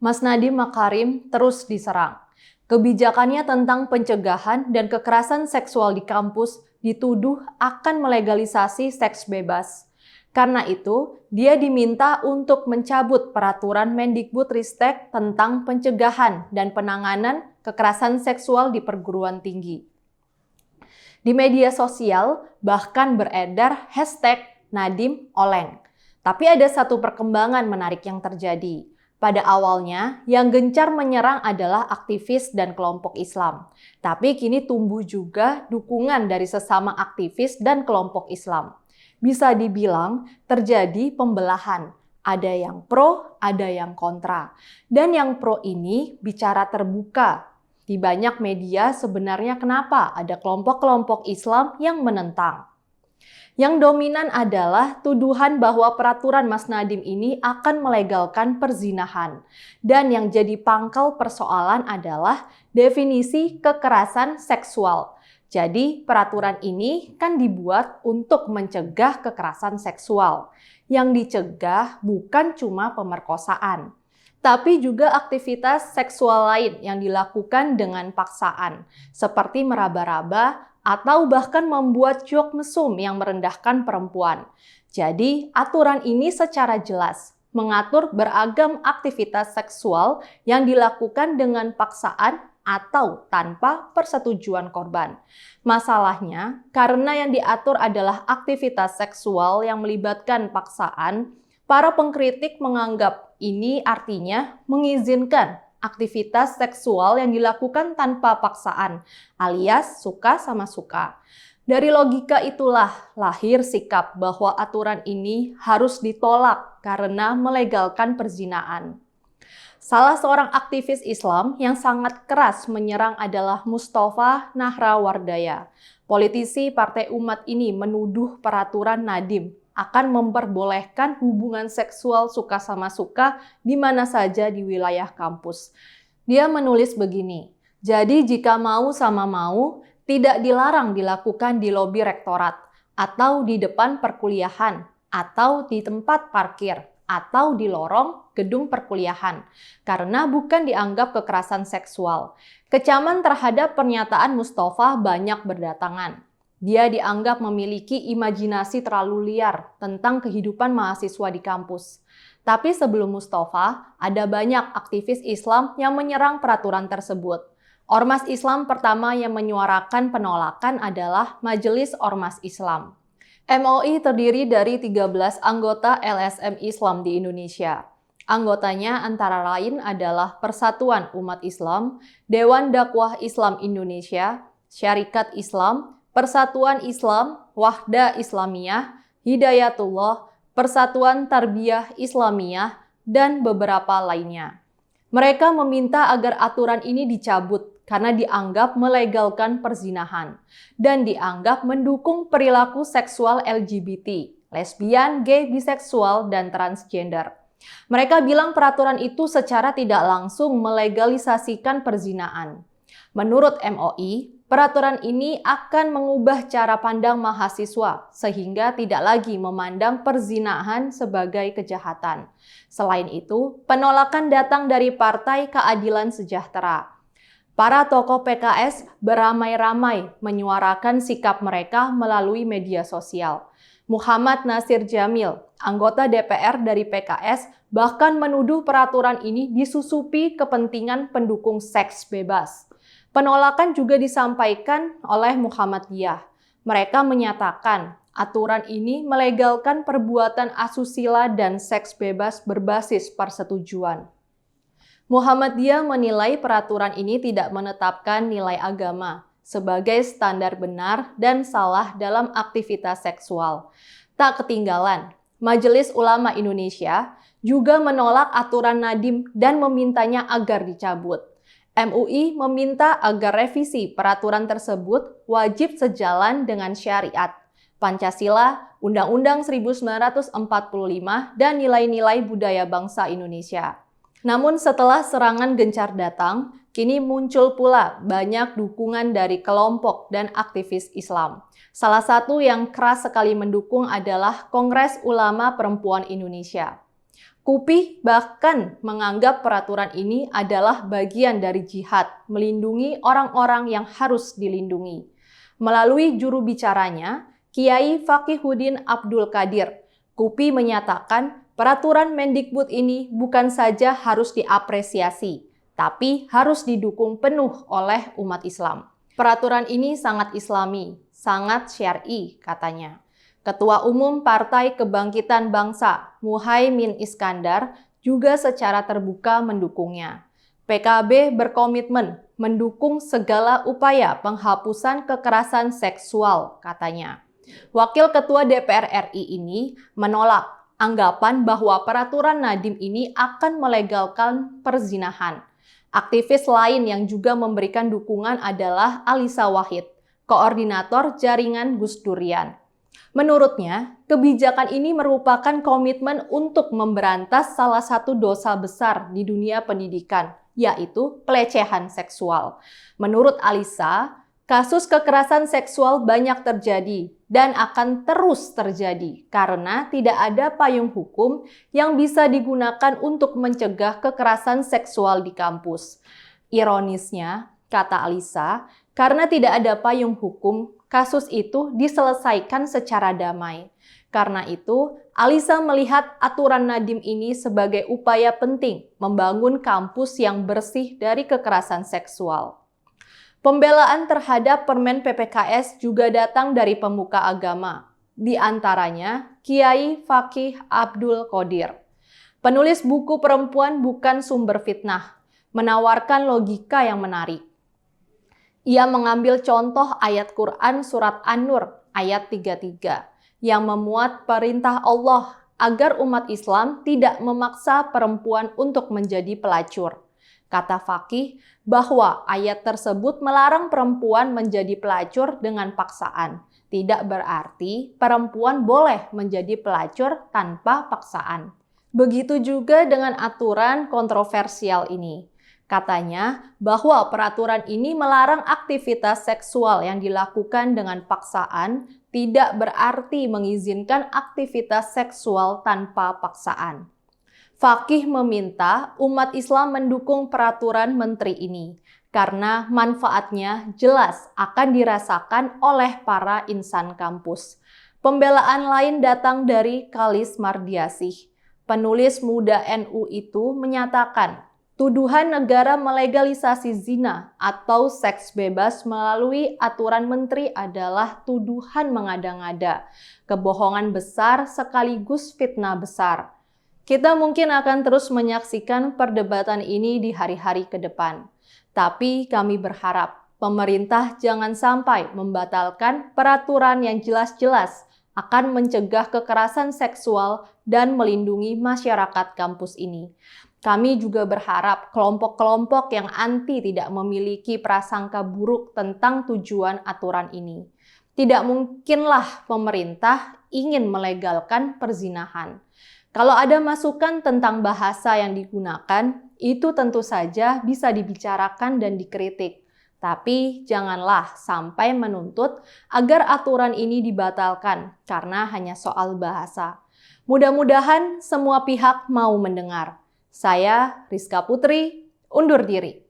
Mas Nadiem Makarim terus diserang. Kebijakannya tentang pencegahan dan kekerasan seksual di kampus dituduh akan melegalisasi seks bebas. Karena itu, dia diminta untuk mencabut peraturan Mendikbudristek tentang pencegahan dan penanganan kekerasan seksual di perguruan tinggi. Di media sosial bahkan beredar hashtag Nadiem Oleng. Tapi ada satu perkembangan menarik yang terjadi. Pada awalnya, yang gencar menyerang adalah aktivis dan kelompok Islam. Tapi kini tumbuh juga dukungan dari sesama aktivis dan kelompok Islam. Bisa dibilang terjadi pembelahan. Ada yang pro, ada yang kontra. Dan yang pro ini bicara terbuka. Di banyak media sebenarnya kenapa ada kelompok-kelompok Islam yang menentang. Yang dominan adalah tuduhan bahwa peraturan Mas Nadiem ini akan melegalkan perzinahan. Dan yang jadi pangkal persoalan adalah definisi kekerasan seksual. Jadi peraturan ini kan dibuat untuk mencegah kekerasan seksual. Yang dicegah bukan cuma pemerkosaan, tapi juga aktivitas seksual lain yang dilakukan dengan paksaan, seperti meraba-raba, atau bahkan membuat joke mesum yang merendahkan perempuan. Jadi, aturan ini secara jelas mengatur beragam aktivitas seksual yang dilakukan dengan paksaan atau tanpa persetujuan korban. Masalahnya, karena yang diatur adalah aktivitas seksual yang melibatkan paksaan, para pengkritik menganggap ini artinya mengizinkan aktivitas seksual yang dilakukan tanpa paksaan, alias suka sama suka. Dari logika itulah lahir sikap bahwa aturan ini harus ditolak karena melegalkan perzinahan. Salah seorang aktivis Islam yang sangat keras menyerang adalah Mustafa Nahrawardaya. Politisi Partai Umat ini menuduh peraturan Nadiem akan memperbolehkan hubungan seksual suka sama suka di mana saja di wilayah kampus. Dia menulis begini, jadi jika mau sama mau, tidak dilarang dilakukan di lobi rektorat, atau di depan perkuliahan, atau di tempat parkir, atau di lorong gedung perkuliahan, karena bukan dianggap kekerasan seksual. Kecaman terhadap pernyataan Mustafa banyak berdatangan. Dia dianggap memiliki imajinasi terlalu liar tentang kehidupan mahasiswa di kampus. Tapi sebelum Mustafa, ada banyak aktivis Islam yang menyerang peraturan tersebut. Ormas Islam pertama yang menyuarakan penolakan adalah Majelis Ormas Islam. MOI terdiri dari 13 anggota LSM Islam di Indonesia. Anggotanya antara lain adalah Persatuan Umat Islam, Dewan Dakwah Islam Indonesia, Syarikat Islam, Persatuan Islam, Wahda Islamiyah, Hidayatullah, Persatuan Tarbiyah Islamiyah, dan beberapa lainnya. Mereka meminta agar aturan ini dicabut karena dianggap melegalkan perzinahan dan dianggap mendukung perilaku seksual LGBT, lesbian, gay, biseksual, dan transgender. Mereka bilang peraturan itu secara tidak langsung melegalisasikan perzinahan. Menurut MOI, peraturan ini akan mengubah cara pandang mahasiswa sehingga tidak lagi memandang perzinahan sebagai kejahatan. Selain itu, penolakan datang dari Partai Keadilan Sejahtera. Para tokoh PKS beramai-ramai menyuarakan sikap mereka melalui media sosial. Muhammad Nasir Jamil, anggota DPR dari PKS, bahkan menuduh peraturan ini disusupi kepentingan pendukung seks bebas. Penolakan juga disampaikan oleh Muhammadiyah. Mereka menyatakan aturan ini melegalkan perbuatan asusila dan seks bebas berbasis persetujuan. Muhammadiyah menilai peraturan ini tidak menetapkan nilai agama sebagai standar benar dan salah dalam aktivitas seksual. Tak ketinggalan, Majelis Ulama Indonesia juga menolak aturan Nadiem dan memintanya agar dicabut. MUI meminta agar revisi peraturan tersebut wajib sejalan dengan syariat, Pancasila, Undang-Undang 1945, dan nilai-nilai budaya bangsa Indonesia. Namun setelah serangan gencar datang, kini muncul pula banyak dukungan dari kelompok dan aktivis Islam. Salah satu yang keras sekali mendukung adalah Kongres Ulama Perempuan Indonesia. KUPI bahkan menganggap peraturan ini adalah bagian dari jihad, melindungi orang-orang yang harus dilindungi. Melalui juru bicaranya, Kiai Faqihuddin Abdul Qadir, KUPI menyatakan peraturan Mendikbud ini bukan saja harus diapresiasi, tapi harus didukung penuh oleh umat Islam. Peraturan ini sangat islami, sangat syar'i, katanya. Ketua Umum Partai Kebangkitan Bangsa, Muhaimin Iskandar, juga secara terbuka mendukungnya. PKB berkomitmen mendukung segala upaya penghapusan kekerasan seksual, katanya. Wakil Ketua DPR RI ini menolak anggapan bahwa peraturan Nadiem ini akan melegalkan perzinahan. Aktivis lain yang juga memberikan dukungan adalah Alisa Wahid, koordinator jaringan Gus Durian. Menurutnya, kebijakan ini merupakan komitmen untuk memberantas salah satu dosa besar di dunia pendidikan, yaitu pelecehan seksual. Menurut Alisa, kasus kekerasan seksual banyak terjadi dan akan terus terjadi karena tidak ada payung hukum yang bisa digunakan untuk mencegah kekerasan seksual di kampus. Ironisnya, kata Alisa, karena tidak ada payung hukum, kasus itu diselesaikan secara damai. Karena itu, Alisa melihat aturan Nadiem ini sebagai upaya penting membangun kampus yang bersih dari kekerasan seksual. Pembelaan terhadap Permen PPKS juga datang dari pemuka agama, di antaranya Kiai Faqih Abdul Qadir. Penulis buku Perempuan Bukan Sumber Fitnah, menawarkan logika yang menarik. Ia mengambil contoh ayat Quran surat An-Nur ayat 33 yang memuat perintah Allah agar umat Islam tidak memaksa perempuan untuk menjadi pelacur. Kata Faqih bahwa ayat tersebut melarang perempuan menjadi pelacur dengan paksaan. Tidak berarti perempuan boleh menjadi pelacur tanpa paksaan. Begitu juga dengan aturan kontroversial ini. Katanya bahwa peraturan ini melarang aktivitas seksual yang dilakukan dengan paksaan tidak berarti mengizinkan aktivitas seksual tanpa paksaan. Faqih meminta umat Islam mendukung peraturan menteri ini karena manfaatnya jelas akan dirasakan oleh para insan kampus. Pembelaan lain datang dari Kalis Mardiasih. Penulis muda NU itu menyatakan tuduhan negara melegalisasi zina atau seks bebas melalui aturan menteri adalah tuduhan mengada-ngada, kebohongan besar sekaligus fitnah besar. Kita mungkin akan terus menyaksikan perdebatan ini di hari-hari ke depan. Tapi kami berharap pemerintah jangan sampai membatalkan peraturan yang jelas-jelas akan mencegah kekerasan seksual dan melindungi masyarakat kampus ini. Kami juga berharap kelompok-kelompok yang anti tidak memiliki prasangka buruk tentang tujuan aturan ini. Tidak mungkinlah pemerintah ingin melegalkan perzinahan. Kalau ada masukan tentang bahasa yang digunakan, itu tentu saja bisa dibicarakan dan dikritik. Tapi janganlah sampai menuntut agar aturan ini dibatalkan karena hanya soal bahasa. Mudah-mudahan semua pihak mau mendengar. Saya, Rizka Putri, undur diri.